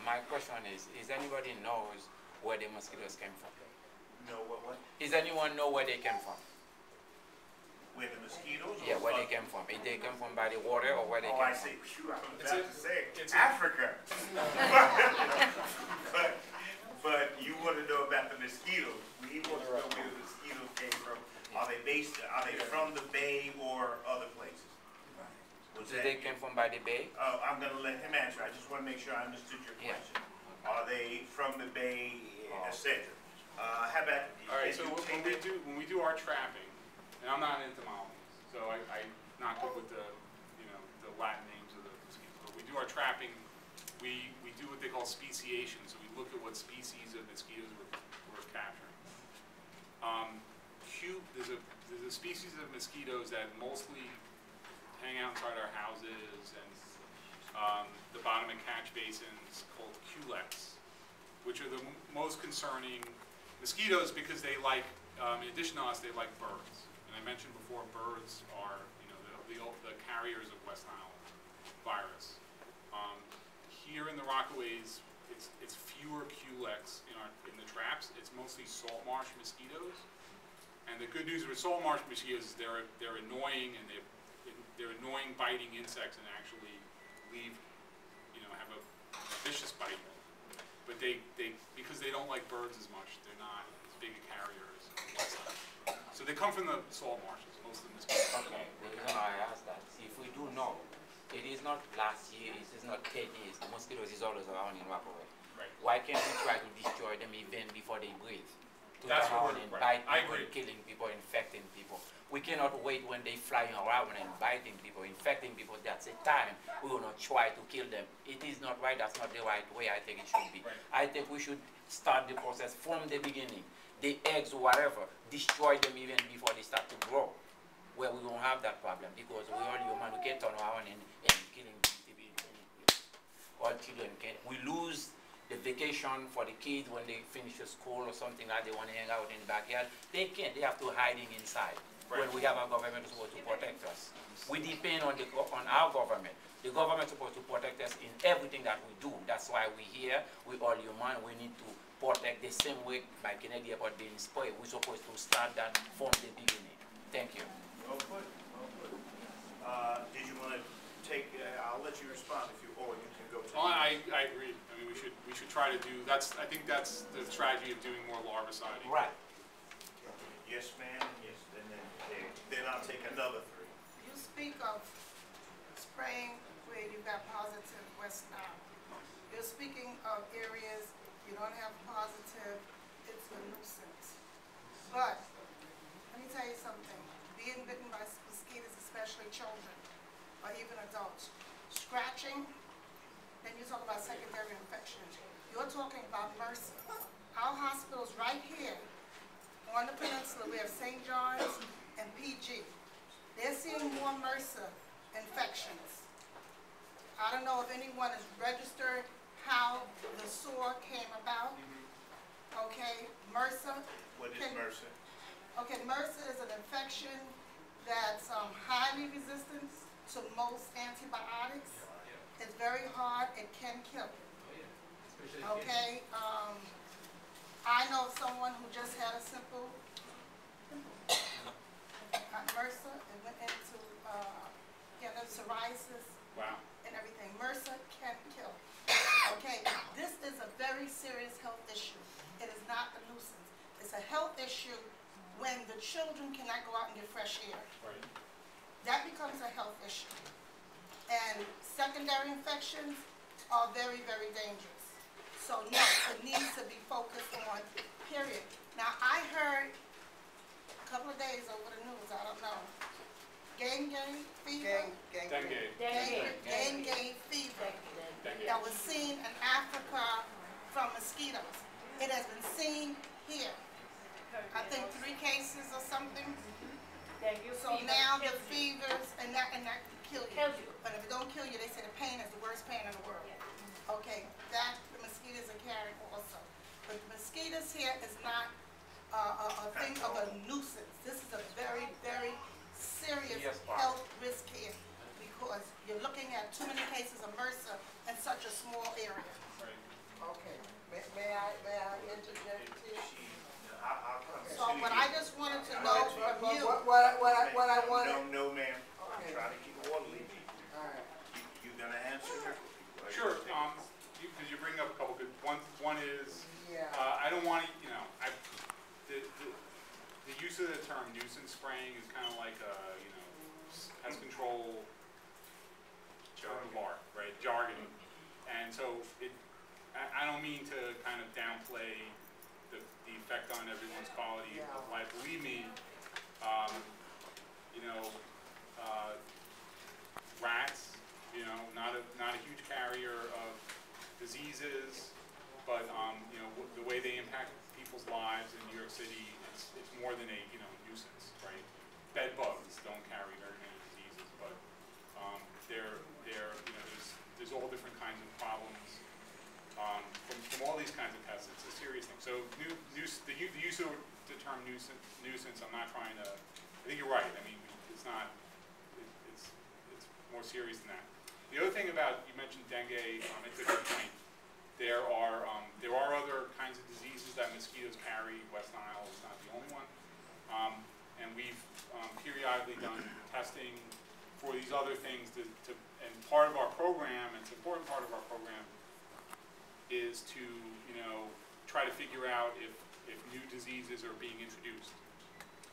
my question is anybody knows where the mosquitoes came from? No, what? Is anyone know where they came from? Where the mosquitoes? Yeah, where they came from. If they came from by the water or where they came I from? see. Phew, I was about to say it's Africa. but you want to know about the mosquitoes. We want to know where the mosquitoes came from. Are they from the bay or other places? So they came from by the bay? I'm going to let him answer. I just want to make sure I understood your question. Are they from the bay, etc.? How about? All right. So when we do our trapping, and I'm not an entomologist, so I'm not good with the Latin names of the mosquitoes. But we do our trapping. We do what they call speciation. So we look at what species of mosquitoes we're capturing. There's a species of mosquitoes that mosquitoes hang out inside our houses and the bottom of catch basins called culex, which are the most concerning mosquitoes because they like, in addition to us, they like birds. And I mentioned before, birds are the carriers of West Nile Virus. Here in the Rockaways, it's fewer culex in the traps. It's mostly salt marsh mosquitoes. And the good news with salt marsh mosquitoes is they're annoying and they're annoying biting insects and actually have a vicious bite. But because they don't like birds as much, they're not as big a carriers. So they come from the salt marshes, most of the mosquitoes. Okay, the reason I asked that, see, if we do know, it is not last year, it is not 10 years, the mosquitoes is always around in Rockaway. Right. Why can't we try to destroy them even before they breathe? That's what and right. bite people, and killing people, infecting people. We cannot wait when they flying around and biting people, infecting people. That's a time we will not try to kill them. It is not right. That's not the right way I think it should be. Right. I think we should start the process from the beginning. The eggs, whatever, destroy them even before they start to grow, where we won't have that problem because we all human. We can't turn around and killing people. All children can. We lose the vacation for the kids when they finish the school or something like they want to hang out in the backyard. They can't. They have to hiding inside. Right. When we have our government supposed to protect us. We depend on our government. The government is supposed to protect us in everything that we do. That's why we're here. We all human. We need to protect the same way by Kennedy Airport being spoiled. We're supposed to start that from the beginning. Thank you. Well put. Well put. Did you want to take? I'll let you respond if you, or you can go. I agree. I mean, we should try to do. I think that's the strategy of doing more larviciding. Right. Yes, ma'am. Yes. Then I'll take another 3. You speak of spraying where you got positive West Nile. You're speaking of areas you don't have positive. It's a nuisance. But let me tell you something. Being bitten by mosquitoes, especially children or even adults, scratching. Then you talk about secondary infections. You're talking about MRSA. Our hospitals right here on the peninsula, we have St. John's and PG. They're seeing more MRSA infections. I don't know if anyone has registered how the sore came about. Okay, MRSA. What is MRSA? Okay, MRSA is an infection that's highly resistant to most antibiotics. It's very hard. It can kill. Okay. I know someone who just had a simple MRSA and went into psoriasis. Wow. And everything. MRSA can kill. Okay. This is a very serious health issue. It is not a nuisance. It's a health issue when the children cannot go out and get fresh air. Right. That becomes a health issue. And secondary infections are very, very dangerous. So no, it needs to be focused on, period. Now I heard a couple of days over the news, I don't know, dengue fever? Dengue fever that was seen in Africa from mosquitoes. It has been seen here. I think 3 cases or something. So now the fevers and that can kill you. But if it don't kill you, they say the pain is the worst pain in the world. Okay, that the mosquitoes are carrying also. But the mosquitoes here is not a thing of a nuisance. This is a very, very serious health risk here because you're looking at too many cases of MRSA in such a small area. Right. gonna answer your? Sure, because you bring up a couple good, one is, Yeah. I don't want to, you know, the use of the term nuisance spraying is kind of like, you know, pest control bar, right, jargon. And so I don't mean to kind of downplay the effect on everyone's quality of life. Believe me, you know, rats, you know, not a huge carrier of diseases, but you know, the way they impact people's lives in New York City, it's more than a, you know, nuisance, right? Bed bugs don't carry very many diseases, but they're you know, there's all different kinds of problems from all these kinds of pests. It's a serious thing. So the use of the term nuisance, I'm not trying to. I think you're right. I mean, it's not. It's more serious than that. The other thing about, you mentioned dengue. It's a good point. There are other kinds of diseases that mosquitoes carry. West Nile is not the only one, and we've periodically done testing for these other things. And part of our program, it's an important part of our program, is to, you know, try to figure out if new diseases are being introduced.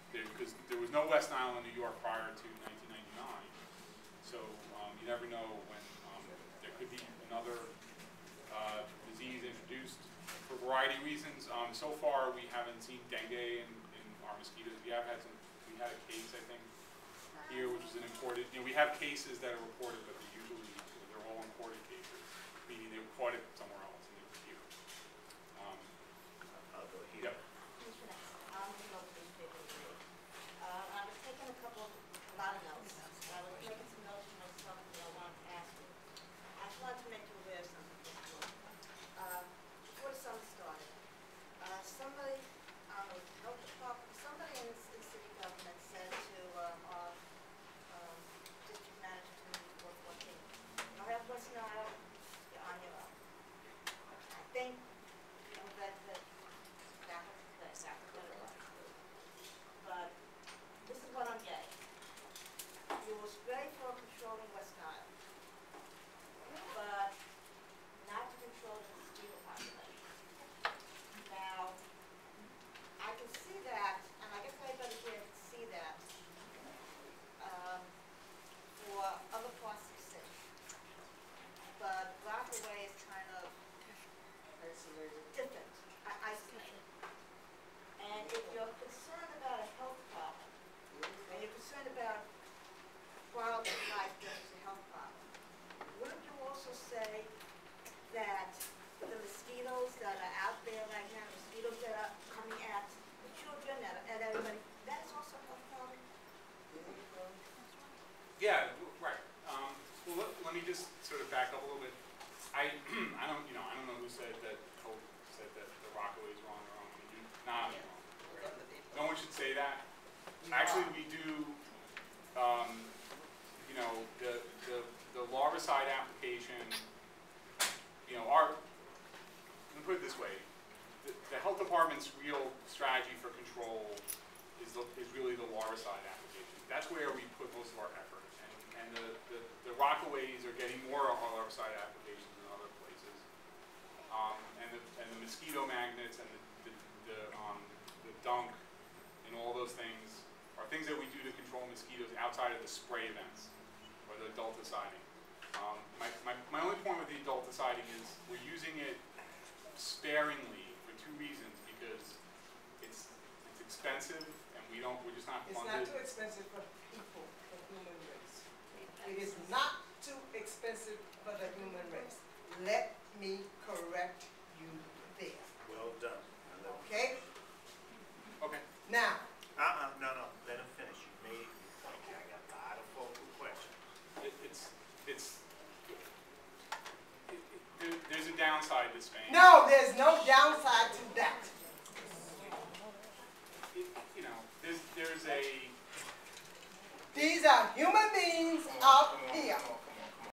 Because there was no West Nile in New York prior to 1999, so you never know when there could be another disease introduced for a variety of reasons. So far, we haven't seen dengue in our mosquitoes. We had a case, I think, here, which is an imported. You know, we have cases that are reported, but they're all imported cases, meaning they caught it somewhere else and they were here. I'll go here. Yep. I was taking a lot of notes. I was making some notes for myself that I wanted to ask you. I just wanted to make you aware of something. Before the summer started, somebody on the health department, somebody in the city government said to our district manager to me before 14, you don't have West Nile, you're on your own. I think, you know, that was exactly what it was. But this is what I'm getting. You will spray for controlling West Nile, but not to control the mosquito population. Now, I can see that, and I guess everybody here can see that, for other parts of the city. But Rockaway is kind of different, I see it. And if you're concerned about a health problem, and you're concerned about quality of life versus a health problem, wouldn't you also say that the mosquitoes that are out there right now, mosquitoes that are coming at the children and everybody, that is also a health problem? Yeah, right. Well, let me just sort of back up a little bit. I don't know who said that. Hope said that the Rockaways were on their own. Nah, no one should say that. Actually, we do. You know, the larvicide application. You know, let me put it this way: the health department's real strategy for control is really the larvicide application. That's where we put most of our effort. And the Rockaways are getting more of our larvicide applications than other places. And the mosquito magnets and the dunk and all those things are things that we do to control mosquitoes outside of the spray events or the adulticiding. My only point with the adulticiding is we're using it sparingly for two reasons, because it's expensive and we're just not funded. It's not too expensive for people, for human race. It is not too expensive for the human race. Let me correct you there. Well done. Okay? Okay. Now. No. Let him finish. You made your point. I got a lot of focal questions. There's a downside to Spain. No, there's no downside to that. You know, there's a. These are human beings out here.